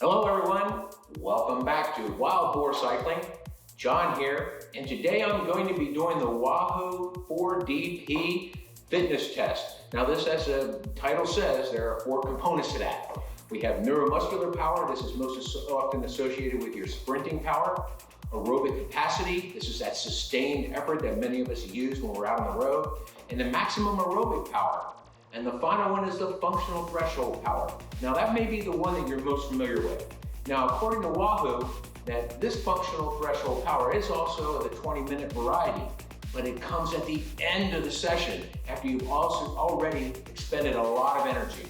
Hello everyone, welcome back to Wild Boar Cycling. John here, and today I'm going to be doing the Wahoo 4DP fitness test. Now this, as the title says, there are 4 components to that. We have neuromuscular power. This is most often associated with your sprinting power. Aerobic capacity. This is that sustained effort that many of us use when we're out on the road. And the maximum aerobic power. And the final one is the functional threshold power. Now that may be the one that you're most familiar with. Now according to Wahoo, that this functional threshold power is also the 20-minute variety, but it comes at the end of the session after you've also already expended a lot of energy.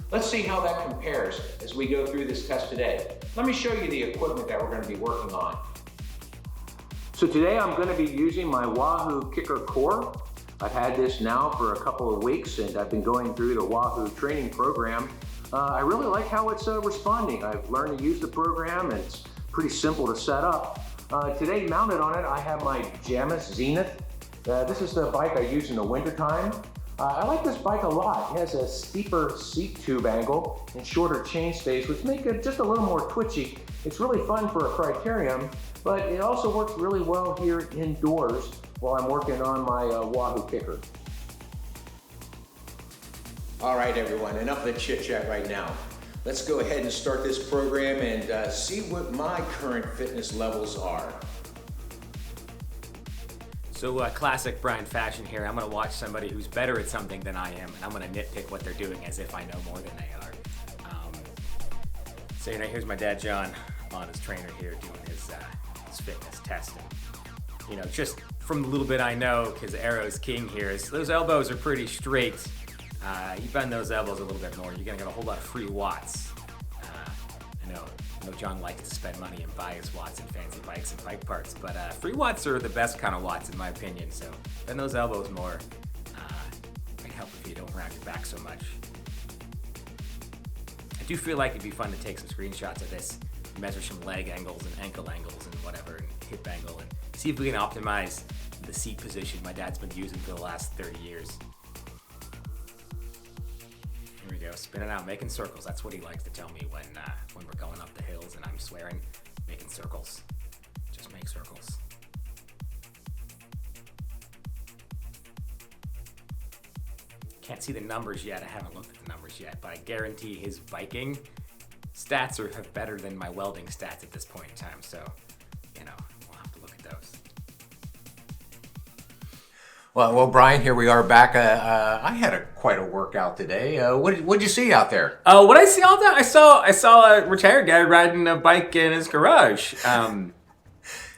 Let's see how that compares as we go through this test today. Let me show you the equipment that we're going to be working on. So today I'm going to be using my Wahoo Kicker Core. I've had this now for a couple of weeks and I've been going through the Wahoo training program. I really like how it's responding. I've learned to use the program and it's pretty simple to set up. Today mounted on it I have my Jamis Zenith. This is the bike I use in the wintertime. I like this bike a lot. It has a steeper seat tube angle and shorter chain stays, which make it just a little more twitchy. It's really fun for a criterium, but it also works really well here indoors while I'm working on my Wahoo Kicker. All right, everyone, enough of the chit chat right now. Let's go ahead and start this program and see what my current fitness levels are. So classic Brian fashion here. I'm gonna watch somebody who's better at something than I am, and I'm gonna nitpick what they're doing as if I know more than they are. So here's my dad, John, on his trainer here doing his fitness testing. Just from the little bit I know, because Arrow's king here, is those elbows are pretty straight. You bend those elbows a little bit more, you're gonna get a whole lot of free watts. I know John likes to spend money and buy his watts and fancy bikes and bike parts, but free watts are the best kind of watts in my opinion, so bend those elbows more. Might help if you don't round your back so much. I do feel like it'd be fun to take some screenshots of this, measure some leg angles and ankle angles and whatever, and hip angle, and see if we can optimize the seat position my dad's been using for the last 30 years. Here we go, spinning out, making circles. That's what he likes to tell me when we're going up the hills and I'm swearing, making circles. Just make circles. Can't see the numbers yet. I haven't looked at the numbers yet, but I guarantee his biking stats are better than my welding stats at this point in time. So, we'll have to look at those. Well, Brian, here we are back. I had quite a workout today. What'd you see out there? What I see out there? I saw a retired guy riding a bike in his garage.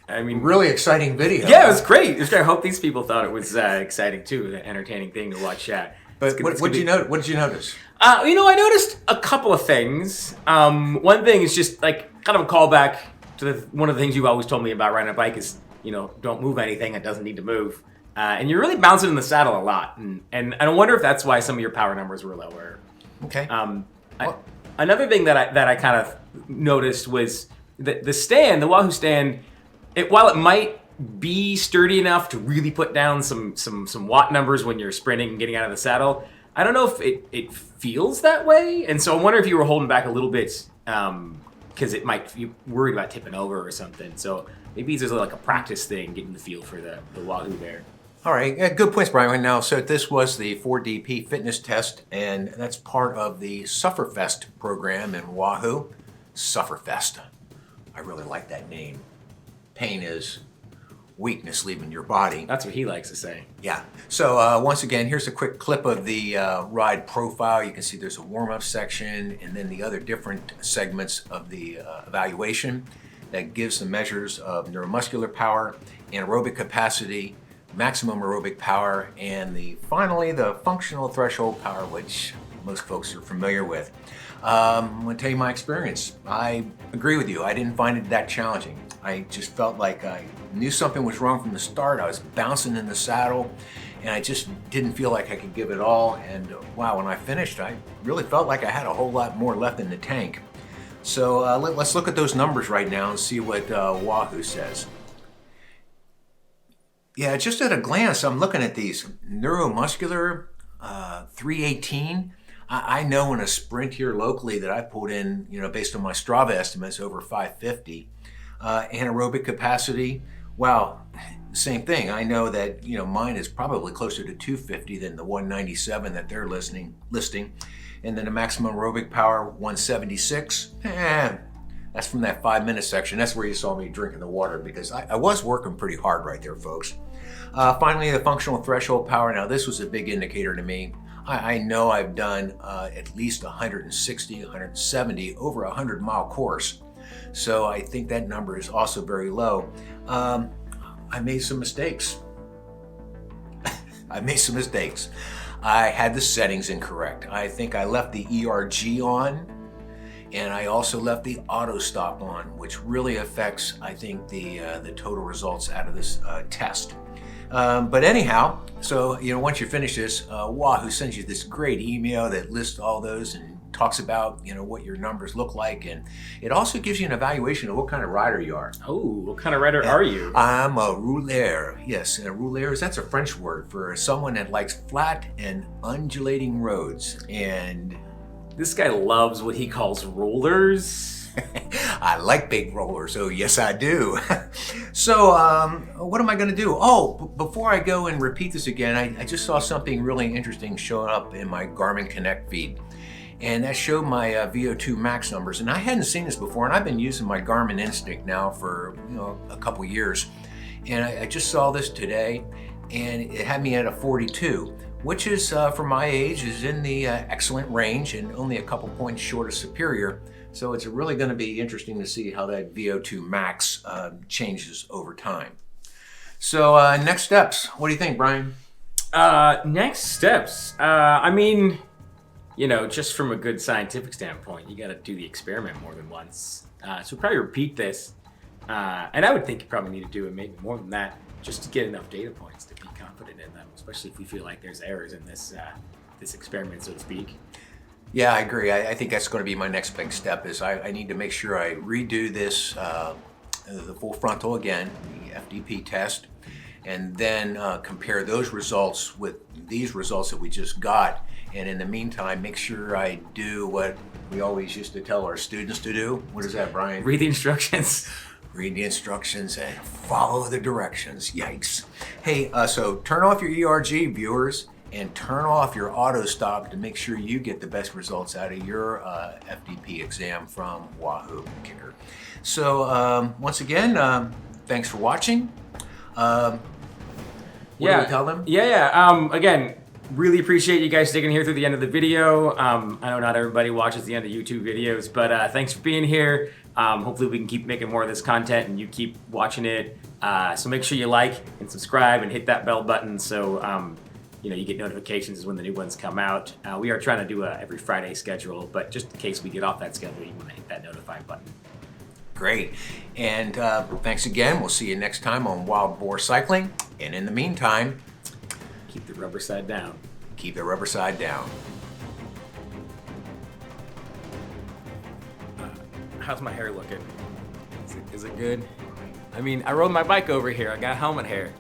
Really exciting video. Yeah, it was great. I hope these people thought it was exciting too, an entertaining thing to watch. But what did you notice? I noticed a couple of things. One thing is just like kind of a callback to one of the things you've always told me about riding a bike is, don't move anything that doesn't need to move. And you're really bouncing in the saddle a lot. And I wonder if that's why some of your power numbers were lower. Okay. Another thing that I kind of noticed was the stand, the Wahoo stand, while it might be sturdy enough to really put down some watt numbers when you're sprinting and getting out of the saddle, I don't know if it feels that way. And so I wonder if you were holding back a little bit because it might, you worried about tipping over or something. So maybe it's just like a practice thing, getting the feel for the Wahoo there. All right, good points, Brian. Now, so this was the 4DP fitness test, and that's part of the Sufferfest program in Wahoo. Sufferfest. I really like that name. Pain is weakness leaving your body. That's what he likes to say. Yeah. So once again, here's a quick clip of the ride profile. You can see there's a warm-up section and then the other different segments of the evaluation that gives the measures of neuromuscular power, anaerobic capacity, maximum aerobic power, and finally the functional threshold power, which most folks are familiar with. I'm going to tell you my experience. I agree with you. I didn't find it that challenging. I just felt like I knew something was wrong from the start. I was bouncing in the saddle, and I just didn't feel like I could give it all. And wow, when I finished, I really felt like I had a whole lot more left in the tank. So let's look at those numbers right now and see what Wahoo says. Yeah, just at a glance, I'm looking at these neuromuscular 318. I know in a sprint here locally that I pulled in, based on my Strava estimates, over 550. Anaerobic capacity, wow, same thing. I know that, mine is probably closer to 250 than the 197 that they're listing. And then the maximum aerobic power, 176. That's from that 5-minute section. That's where you saw me drinking the water, because I was working pretty hard right there, folks. Finally, the functional threshold power. Now, this was a big indicator to me. I know I've done at least 160, 170 over a 100-mile course. So I think that number is also very low. I made some mistakes. I had the settings incorrect. I think I left the ERG on, and I also left the auto stop on, which really affects, I think, the total results out of this test. But anyhow, so once you finish this, Wahoo sends you this great email that lists all those and talks about what your numbers look like, and it also gives you an evaluation of what kind of rider you are. Oh, what kind of rider are you? I'm a rouleur. Yes, and a rouleur that's a French word for someone that likes flat and undulating roads. And this guy loves what he calls rollers. I like big rollers, so yes, I do. So, what am I going to do? Oh, before I go and repeat this again, I just saw something really interesting showing up in my Garmin Connect feed. And that showed my VO2 max numbers. And I hadn't seen this before, and I've been using my Garmin Instinct now for a couple years. And I just saw this today, and it had me at a 42, which is, for my age, is in the excellent range and only a couple points short of superior. So it's really going to be interesting to see how that VO2 max changes over time. So next steps, what do you think, Brian? Next steps, I mean, just from a good scientific standpoint, you got to do the experiment more than once. So probably repeat this. And I would think you probably need to do it maybe more than that, just to get enough data points to be confident in them, especially if we feel like there's errors in this experiment, so to speak. Yeah, I agree. I think that's going to be my next big step. Is I need to make sure I redo this, the full frontal again, the FDP test, and then compare those results with these results that we just got. And in the meantime, make sure I do what we always used to tell our students to do. What is that, Brian? Read the instructions. Read the instructions and follow the directions. Yikes. Hey, so turn off your ERG, viewers, and turn off your auto stop to make sure you get the best results out of your FDP exam from Wahoo Kicker. So once again, thanks for watching. What do we tell them? Again, really appreciate you guys sticking here through the end of the video. I know not everybody watches the end of YouTube videos, but thanks for being here. Hopefully we can keep making more of this content and you keep watching it. So make sure you like and subscribe and hit that bell button so you get notifications when the new ones come out. We are trying to do a every Friday schedule, but just in case we get off that schedule, you want to hit that notify button. Great. And thanks again. We'll see you next time on Wild Boar Cycling. And in the meantime, keep the rubber side down. Keep the rubber side down. How's my hair looking? Is it good? I mean, I rode my bike over here. I got helmet hair.